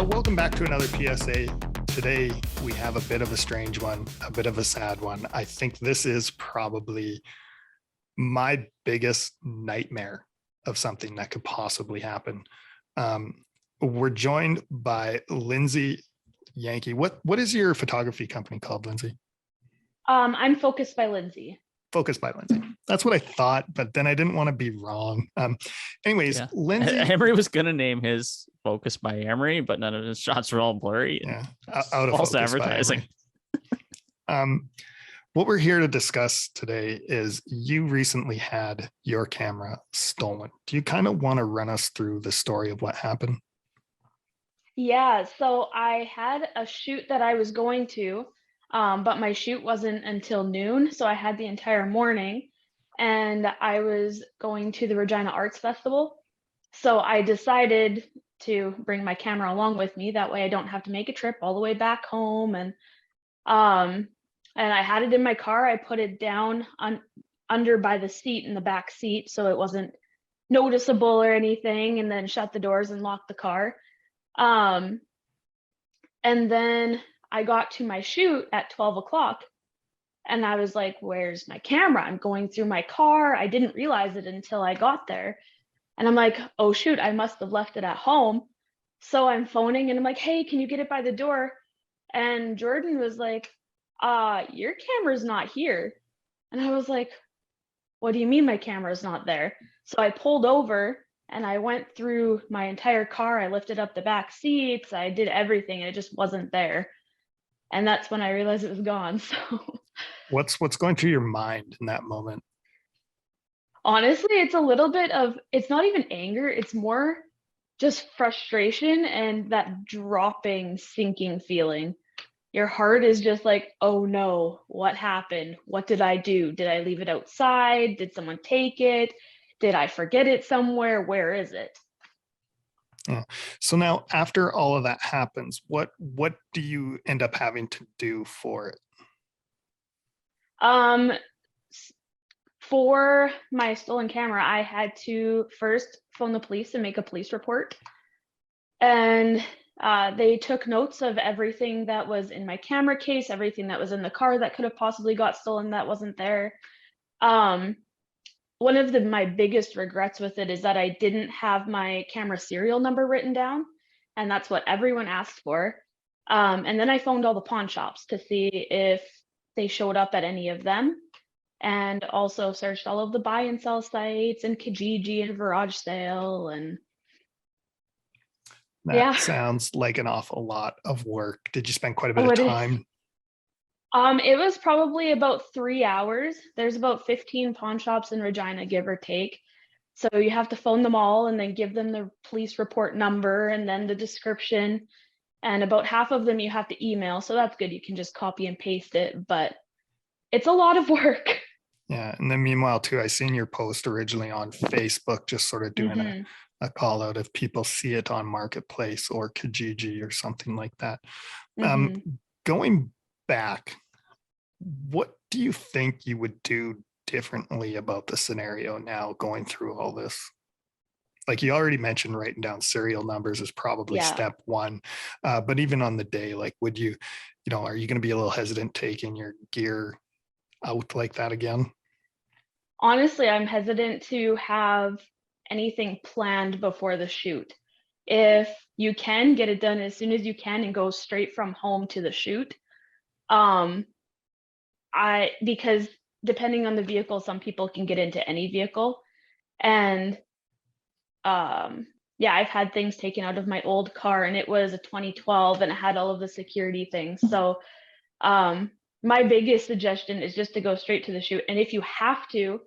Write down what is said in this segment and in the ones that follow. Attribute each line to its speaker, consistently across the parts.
Speaker 1: Welcome back to another PSA. Today, we have a bit of a strange one, a bit of a sad one. I think this is probably my biggest nightmare of something that could possibly happen. We're joined by Linsey Yanke. What is your photography company called, Linsey?
Speaker 2: I'm Focused by Linsey.
Speaker 1: Focused by Linsey. That's what I thought, but then I didn't want to be wrong. Anyways,
Speaker 3: yeah.
Speaker 1: Linsey.
Speaker 3: Emery was going to name his Focused by Emery, but none of his shots were all blurry.
Speaker 1: Yeah, out of
Speaker 3: false advertising.
Speaker 1: What we're here to discuss today is you recently had your camera stolen. Do you kind of want to run us through the story of what happened?
Speaker 2: Yeah, so I had a shoot that I was going to, but my shoot wasn't until noon, so I had the entire morning, and I was going to the Regina Arts Festival. So I decided to bring my camera along with me. That way I don't have to make a trip all the way back home. And I had it in my car. I put it down under by the seat in the back seat, so it wasn't noticeable or anything, and then shut the doors and locked the car. And then I got to my shoot at 12 o'clock and I was like, where's my camera? I'm going through my car. I didn't realize it until I got there. And I'm like, oh shoot, I must have left it at home. So I'm phoning and I'm like, hey, can you get it by the door? And Jordan was like, your camera's not here. And I was like, what do you mean my camera's not there? So I pulled over and I went through my entire car. I lifted up the back seats. I did everything and it just wasn't there. And that's when I realized it was gone. So
Speaker 1: what's going through your mind in that moment?
Speaker 2: Honestly, it's a little bit of, it's not even anger. It's more just frustration and that dropping, sinking feeling. Your heart is just like, oh no, what happened? What did I do? Did I leave it outside? Did someone take it? Did I forget it somewhere? Where is it?
Speaker 1: Yeah. So now after all of that happens, what do you end up having to do for it?
Speaker 2: For my stolen camera, I had to first phone the police and make a police report. And they took notes of everything that was in my camera case, everything that was in the car that could have possibly got stolen that wasn't there. One of my biggest regrets with it is that I didn't have my camera serial number written down, and that's what everyone asked for. And then I phoned all the pawn shops to see if they showed up at any of them, and also searched all of the buy and sell sites and Kijiji and Garage Sale. And
Speaker 1: that sounds like an awful lot of work. Did you spend quite a bit of time?
Speaker 2: It was probably about 3 hours. There's about 15 pawn shops in Regina, give or take. So you have to phone them all and then give them the police report number and then the description. And about half of them you have to email. So that's good. You can just copy and paste it, but it's a lot of work.
Speaker 1: Yeah. And then meanwhile too, I seen your post originally on Facebook, just sort of doing a call out if people see it on Marketplace or Kijiji or something like that. Going back, what do you think you would do differently about the scenario now going through all this? Like you already mentioned, writing down serial numbers is probably step one. But even on the day, like, would you, are you going to be a little hesitant taking your gear out like that again?
Speaker 2: Honestly, I'm hesitant to have anything planned before the shoot. If you can get it done as soon as you can and go straight from home to the shoot, because depending on the vehicle, some people can get into any vehicle. And I've had things taken out of my old car and it was a 2012 and it had all of the security things. So my biggest suggestion is just to go straight to the shoot. And if you have to,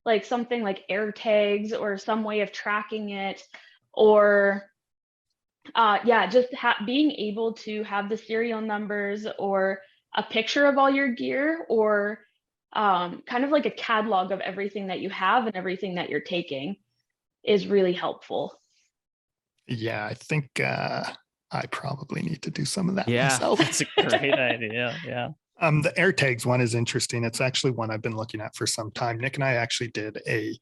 Speaker 2: like something like air tags or some way of tracking it, or just being able to have the serial numbers or a picture of all your gear, or kind of like a catalog of everything that you have and everything that you're taking is really helpful.
Speaker 1: Yeah, I think I probably need to do some of that
Speaker 3: myself.
Speaker 1: That's
Speaker 3: a great idea. Yeah.
Speaker 1: The air tags one is interesting. It's actually one I've been looking at for some time. Nick and I actually did a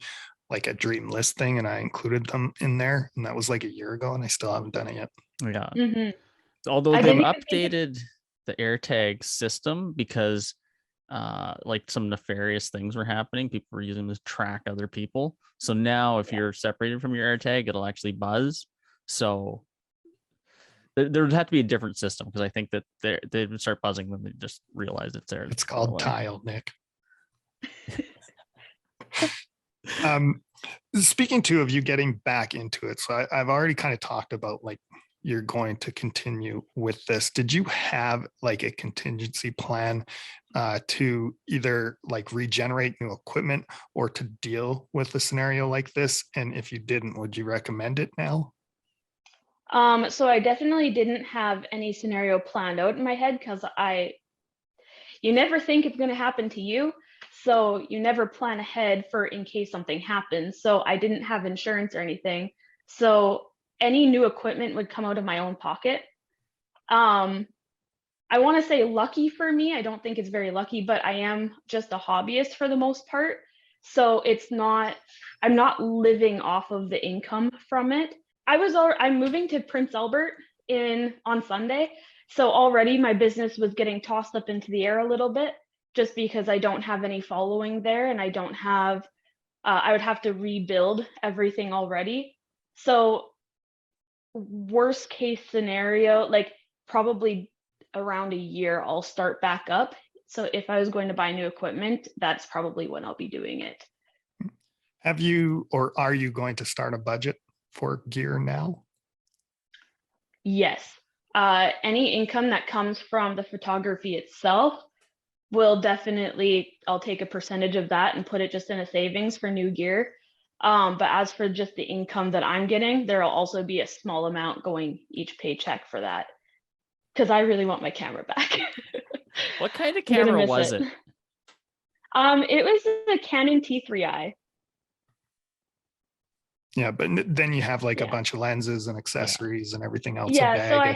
Speaker 1: like a dream list thing, and I included them in there, and that was like a year ago, and I still haven't done it yet.
Speaker 3: Yeah.
Speaker 2: Mm-hmm.
Speaker 3: Although
Speaker 2: I
Speaker 3: they've
Speaker 2: didn't even think
Speaker 3: updated the AirTag system because like some nefarious things were happening. People were using this to track other people. So now if you're separated from your AirTag, it'll actually buzz. So there would have to be a different system, because I think that they would start buzzing when they just realize it's there.
Speaker 1: It's
Speaker 3: to throw
Speaker 1: called
Speaker 3: away.
Speaker 1: Tile, Nick. Speaking too of you getting back into it, so I've already kind of talked about like you're going to continue with this. Did you have like a contingency plan to either like regenerate new equipment or to deal with a scenario like this? And if you didn't, would you recommend it now?
Speaker 2: So I definitely didn't have any scenario planned out in my head, because you never think it's going to happen to you. So you never plan ahead for in case something happens. So I didn't have insurance or anything. So any new equipment would come out of my own pocket. I want to say lucky for me. I don't think it's very lucky, but I am just a hobbyist for the most part. So I'm not living off of the income from it. I'm moving to Prince Albert on Sunday. So already my business was getting tossed up into the air a little bit, just because I don't have any following there, and I don't have, I would have to rebuild everything already. So worst case scenario, like probably around a year, I'll start back up. So if I was going to buy new equipment, that's probably when I'll be doing it.
Speaker 1: Have you, or are you going to start a budget for gear now?
Speaker 2: Yes. Any income that comes from the photography itself I'll take a percentage of that and put it just in a savings for new gear. But as for just the income that I'm getting, there'll also be a small amount going each paycheck for that, because I really want my camera back.
Speaker 3: What kind of camera was it?
Speaker 2: It was a Canon T3i.
Speaker 1: Yeah, but then you have like a bunch of lenses and accessories and everything else.
Speaker 2: Yeah, so I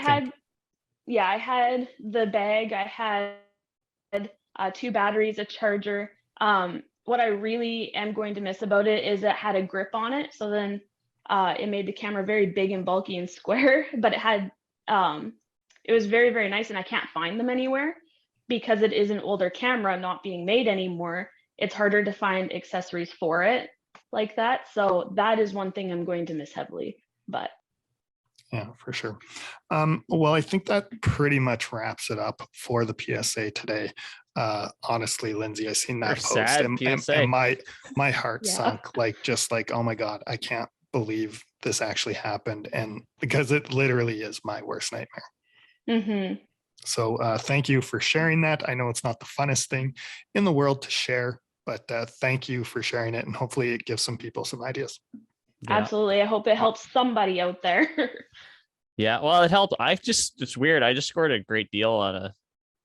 Speaker 2: had the bag, I had 2 batteries, a charger. What I really am going to miss about it is it had a grip on it. So then it made the camera very big and bulky and square, but it was very, very nice, and I can't find them anywhere because it is an older camera not being made anymore. It's harder to find accessories for it like that. So that is one thing I'm going to miss heavily, but.
Speaker 1: Yeah, for sure. Well, I think that pretty much wraps it up for the PSA today. Honestly, Lindsay, I seen that post and my heart sunk, just like, oh my God, I can't believe this actually happened. And because it literally is my worst nightmare. Mm-hmm. So thank you for sharing that. I know it's not the funnest thing in the world to share, but thank you for sharing it. And hopefully it gives some people some ideas.
Speaker 2: Yeah. Absolutely. I hope it helps somebody out there.
Speaker 3: Yeah, well, it helped. It's weird. I just scored a great deal on a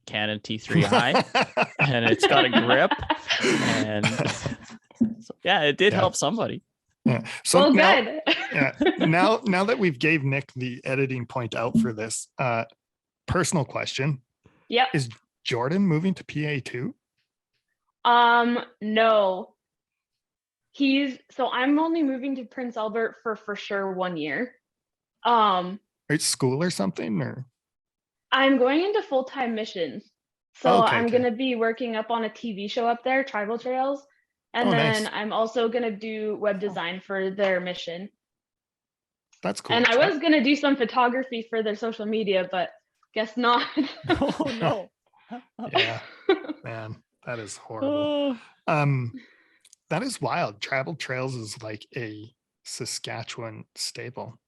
Speaker 3: Canon T3i and it's got a grip. And so, yeah, it did help somebody.
Speaker 1: Yeah. So good. Now that we've gave Nick the editing point out for this, personal question.
Speaker 2: Yep.
Speaker 1: Is Jordan moving to PA too?
Speaker 2: No. So I'm only moving to Prince Albert for sure 1 year.
Speaker 1: School or something, or?
Speaker 2: I'm going into full-time missions. So I'm going to be working up on a TV show up there, Tribal Trails. And then nice. I'm also going to do web design for their mission.
Speaker 1: That's cool.
Speaker 2: And I was going to do some photography for their social media, but guess not.
Speaker 3: Oh no.
Speaker 1: Yeah, man, that is horrible. That is wild. Tribal Trails is like a Saskatchewan staple.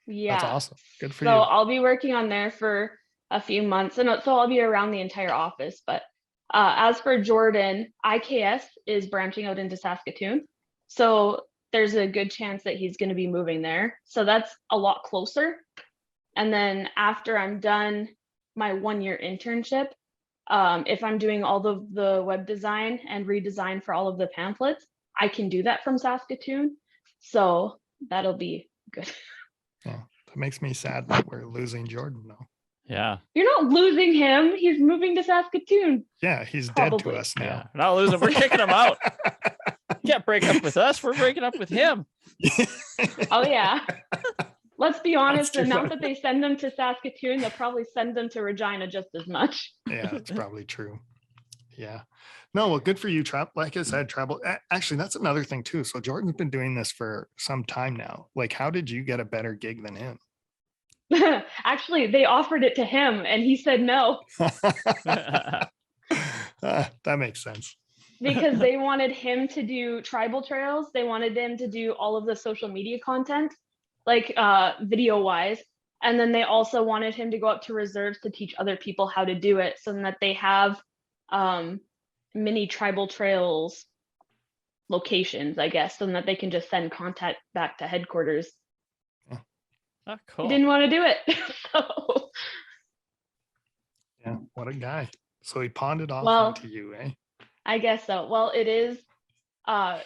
Speaker 2: Yeah.
Speaker 1: That's awesome. Good for you.
Speaker 2: So I'll be working on there for a few months, and so I'll be around the entire office. But as for Jordan, IKS is branching out into Saskatoon. So there's a good chance that he's going to be moving there. So that's a lot closer. And then after I'm done my 1-year internship, if I'm doing all the web design and redesign for all of the pamphlets, I can do that from Saskatoon. So that'll be good.
Speaker 1: Yeah, that makes me sad that we're losing Jordan though.
Speaker 3: Yeah.
Speaker 2: You're not losing him. He's moving to Saskatoon.
Speaker 1: Yeah, he's probably dead to us now.
Speaker 3: Yeah, we're not losing. We're kicking him out. can't break up with us. We're breaking up with him.
Speaker 2: Oh yeah. Let's be honest, the
Speaker 1: too
Speaker 2: amount
Speaker 1: funny.
Speaker 2: that they send them to Saskatoon, they'll probably send them to Regina just as much.
Speaker 1: Yeah, it's probably true. Yeah. No, well, good for you, like I said, travel. Actually, that's another thing too. So Jordan's been doing this for some time now. Like, how did you get a better gig than him?
Speaker 2: Actually, they offered it to him and he said no.
Speaker 1: That makes sense.
Speaker 2: Because they wanted him to do tribal trails. They wanted him to do all of the social media content, like video wise. And then they also wanted him to go up to reserves to teach other people how to do it, so that they have mini tribal trails locations, I guess, so that they can just send contact back to headquarters.
Speaker 3: Oh, cool.
Speaker 2: He didn't want to do it. So.
Speaker 1: Yeah, what a guy. So he pawned it off
Speaker 2: Well,
Speaker 1: onto you, eh?
Speaker 2: I guess so. Well, it is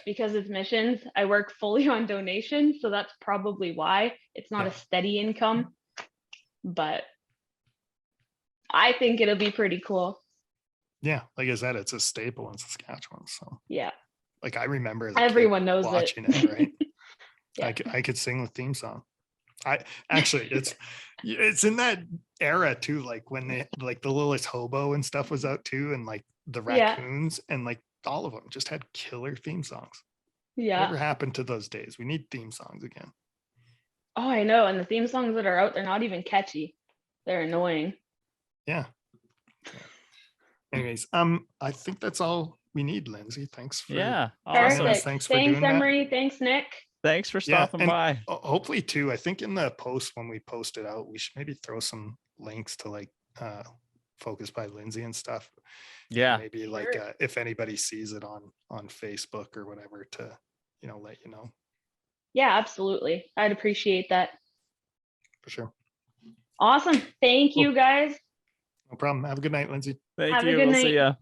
Speaker 2: because it's missions. I work fully on donations, so that's probably why it's not a steady income. But I think it'll be pretty cool.
Speaker 1: Yeah, like I said, it's a staple in Saskatchewan. So
Speaker 2: Yeah,
Speaker 1: like I remember as a
Speaker 2: everyone
Speaker 1: kid
Speaker 2: knows
Speaker 1: watching
Speaker 2: it.
Speaker 1: it, right?
Speaker 2: Yeah.
Speaker 1: I could sing the theme song. I actually it's in that era too, like when they like the Littlest Hobo and stuff was out too, and like the raccoons and like all of them just had killer theme songs.
Speaker 2: Yeah.
Speaker 1: Whatever happened to those days? We need theme songs again.
Speaker 2: Oh, I know. And the theme songs that are out, they're not even catchy. They're annoying.
Speaker 1: Yeah. Anyways, I think that's all we need, Lindsay. Thanks for
Speaker 3: awesome.
Speaker 2: Perfect.
Speaker 1: Thanks for doing
Speaker 2: Emery.
Speaker 1: that.
Speaker 2: Thanks, Nick.
Speaker 3: Thanks for stopping by.
Speaker 1: Hopefully too, I think in the post when we post it out, we should maybe throw some links to like Focus by Lindsay and stuff.
Speaker 3: Yeah.
Speaker 1: And maybe like if anybody sees it on Facebook or whatever to, let you know.
Speaker 2: Yeah, absolutely. I'd appreciate that.
Speaker 1: For sure.
Speaker 2: Awesome. Thank you guys.
Speaker 1: No problem. Have a good night, Lindsay.
Speaker 3: Thank you.
Speaker 2: Have a good
Speaker 3: We'll
Speaker 2: night.
Speaker 3: see ya.